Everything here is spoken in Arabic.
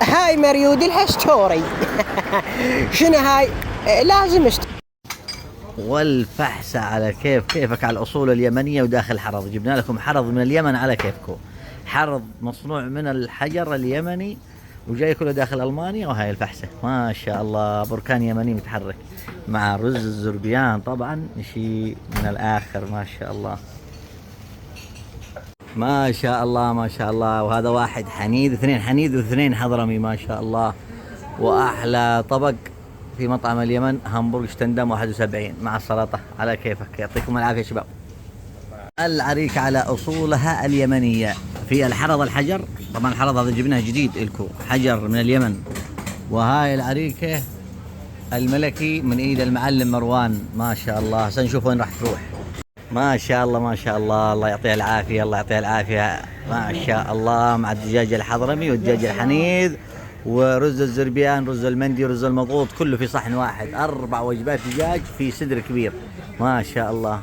هاي مريود لها ستوري. شنو هاي؟ لازم والفحسة على كيفك على الأصول اليمنية وداخل حرض. جبنا لكم حرض من اليمن على كيفكم، حرض مصنوع من الحجر اليمني وجاي كله داخل ألمانيا. وهاي الفحسة ما شاء الله، بركان يمني متحرك مع رز الزربيان، طبعا شيء من الآخر ما شاء الله ما شاء الله ما شاء الله. وهذا واحد حنيذ، اثنين حنيذ واثنين حضرمي ما شاء الله. وأحلى طبق في مطعم اليمن همبرغ شتندم 71 مع السلطة على كيفك. يعطيكم العافية شباب. العريكة على أصولها اليمنية في الحرض الحجر. طبعا الحرض هذا جبناه جديد لكم، حجر من اليمن. وهاي العريكة الملكي من ايد المعلم مروان ما شاء الله. سنشوف وين راح تروح. ما شاء الله ما شاء الله، الله يعطيها العافية الله يعطيها العافية ما شاء الله. مع الدجاج الحضرمي والدجاج الحنيذ ورز الزربيان، رز المندي، رز المضغوط، كله في صحن واحد. 4 وجبات دجاج في صدر كبير ما شاء الله.